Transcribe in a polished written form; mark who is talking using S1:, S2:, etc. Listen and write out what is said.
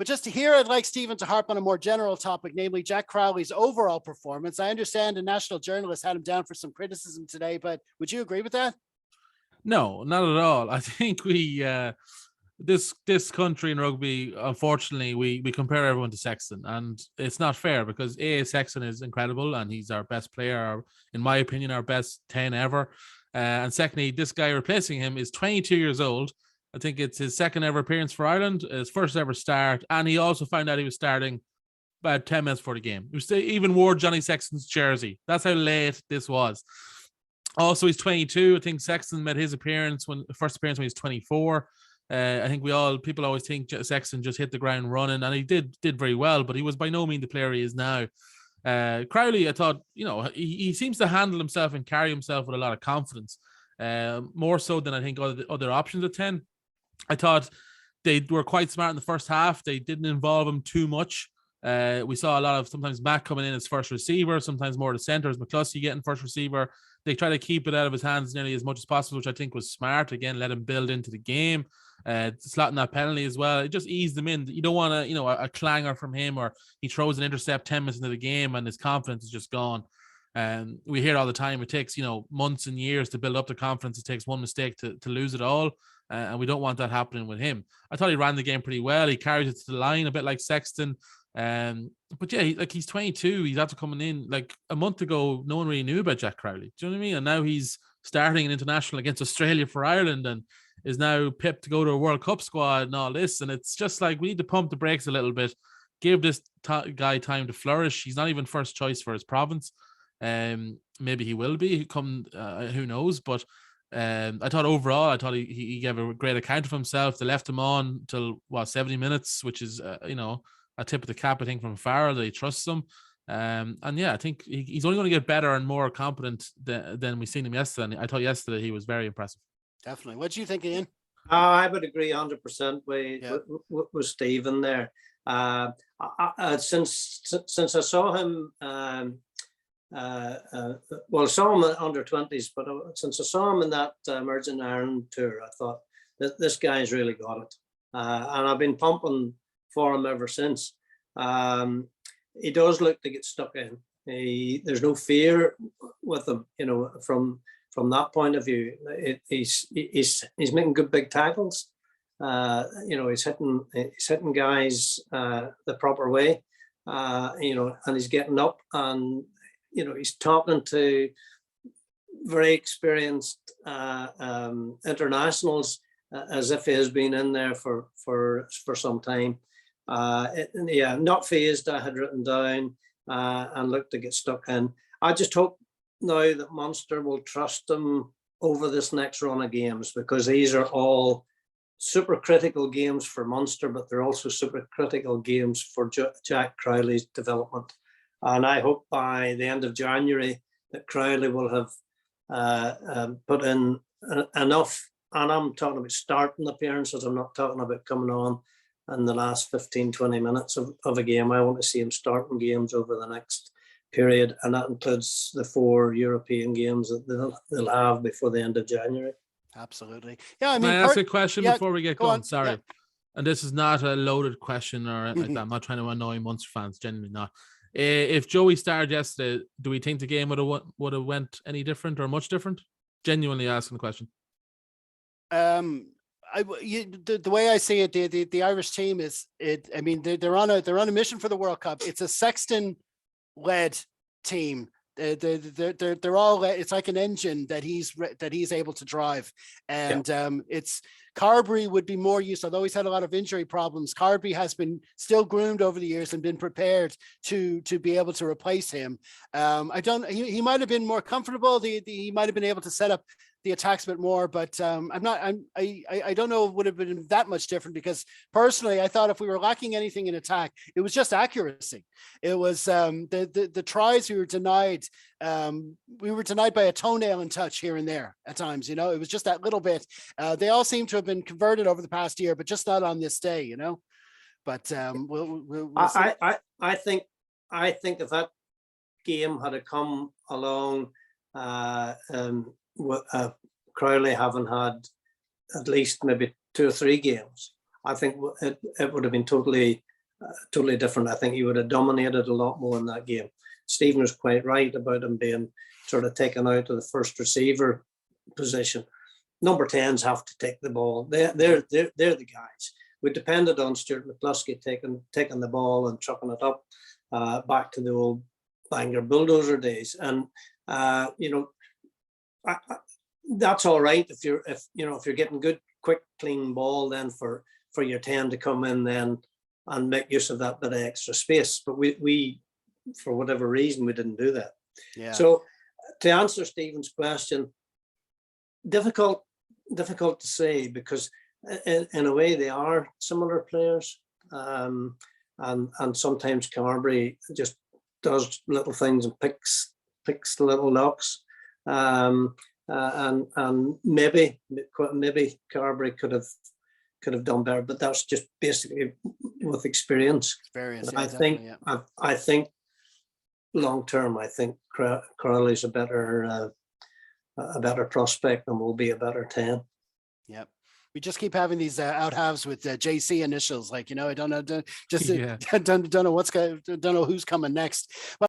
S1: But just to hear, I'd like Stephen to harp on a more general topic, namely Jack Crowley's overall performance. I understand a national journalist had him down for some criticism today, but would you agree with that?
S2: No, not at all. I think this country in rugby, unfortunately, we compare everyone to Sexton, and it's not fair because Sexton is incredible and he's our best player, in my opinion, our best 10 ever. And secondly, this guy replacing him is 22 years old. I think it's his second ever appearance for Ireland, his first ever start, and he also found out he was starting about 10 minutes before the game. He even wore Johnny Sexton's jersey. That's how late this was. Also, he's 22. I think Sexton made his first appearance when he was 24. I think people always think Sexton just hit the ground running, and he did very well, but he was by no means the player he is now. Crowley, I thought, he seems to handle himself and carry himself with a lot of confidence, more so than I think other options at 10. I thought they were quite smart in the first half. They didn't involve him too much. We saw a lot of sometimes Matt coming in as first receiver, sometimes more the centers, McCluskey getting first receiver. They try to keep it out of his hands nearly as much as possible, which I think was smart. Again, let him build into the game. Slotting that penalty as well. It just eased him in. You don't want a clanger from him, or he throws an intercept 10 minutes into the game and his confidence is just gone. We hear all the time it takes months and years to build up the confidence. It takes one mistake to lose it all, and we don't want that happening with him. I thought he ran the game pretty well. He carries it to the line a bit like Sexton. But yeah, he's 22. He's after coming in like a month ago. No one really knew about Jack Crowley. Do you know what I mean? And now he's starting an international against Australia for Ireland and is now pipped to go to a World Cup squad and all this. And it's just like we need to pump the brakes a little bit. Give this guy time to flourish. He's not even first choice for his province. Maybe he will be. Who knows? But I thought he gave a great account of himself. They left him on till 70 minutes, which is a tip of the cap, I think, from Farrell. They trust him. And yeah, I think he's only going to get better and more competent than we've seen him yesterday. And I thought yesterday he was very impressive.
S1: Definitely. What do you think, Ian?
S3: I would agree 100% with Stephen there. Since I saw him, I saw him under 20s, but since I saw him in that Emerging Ireland tour, I thought that this guy's really got it. And I've been pumping for him ever since. He does look to get stuck in. There's no fear with him, from that point of view. He's making good big tackles. He's hitting guys the proper way. And he's getting up, and he's talking to very experienced internationals as if he has been in there for some time. Not phased, I had written down, and looked to get stuck in. I just hope now that Munster will trust him over this next run of games, because these are all super critical games for Munster, but they're also super critical games for Jack Crowley's development. And I hope by the end of January that Crowley will have put in enough, and I'm talking about starting appearances, I'm not talking about coming on in the last 15-20 minutes of a game. I want to see him starting games over the next period, and that includes the 4 European games that they'll have before the end of January.
S1: Absolutely. Yeah, I mean,
S2: can I ask a question before we get going? Sorry.
S1: Yeah.
S2: And this is not a loaded question or anything like that. I'm not trying to annoy Munster fans, genuinely not. If Joey started yesterday, do we think the game would have went any different or much different? Genuinely asking the question.
S1: The way I see it, the Irish team is it. I mean, they're on a mission for the World Cup. It's a Sexton-led team. They're all. It's like an engine that he's able to drive, and it's Carberry would be more used. Although he's had a lot of injury problems, Carberry has been still groomed over the years and been prepared to be able to replace him. He might have been more comfortable. He might have been able to set up the attacks a bit more, but I don't know if it would have been that much different, because personally I thought if we were lacking anything in attack, it was just accuracy. It was the tries we were denied. We were denied by a toenail in touch here and there at times. It was just that little bit. They all seem to have been converted over the past year, but just not on this day. But we'll
S3: I think if that game had come along, Crowley having had at least maybe 2 or 3 games, I think it would have been totally totally different. I think he would have dominated a lot more in that game. Stephen was quite right about him being sort of taken out of the first receiver position. Number 10s have to take the ball. They're the guys. We depended on Stuart McCluskey taking the ball and chucking it up back to the old Bangor Bulldozer days. And that's all right if you're getting good, quick, clean ball then for your 10 to come in then and make use of that bit of extra space. But we for whatever reason, we didn't do that.
S1: Yeah.
S3: So to answer Stephen's question, difficult to say, because in a way they are similar players, and sometimes Carberry just does little things and picks the little knocks, and maybe Carberry could have done better, but that's just basically with experience.
S1: Yeah,
S3: I think long term, I think Crowley's a better prospect and will be a better 10.
S1: Yep. We just keep having these out halves with JC initials, like, I don't know, don't know who's coming next. But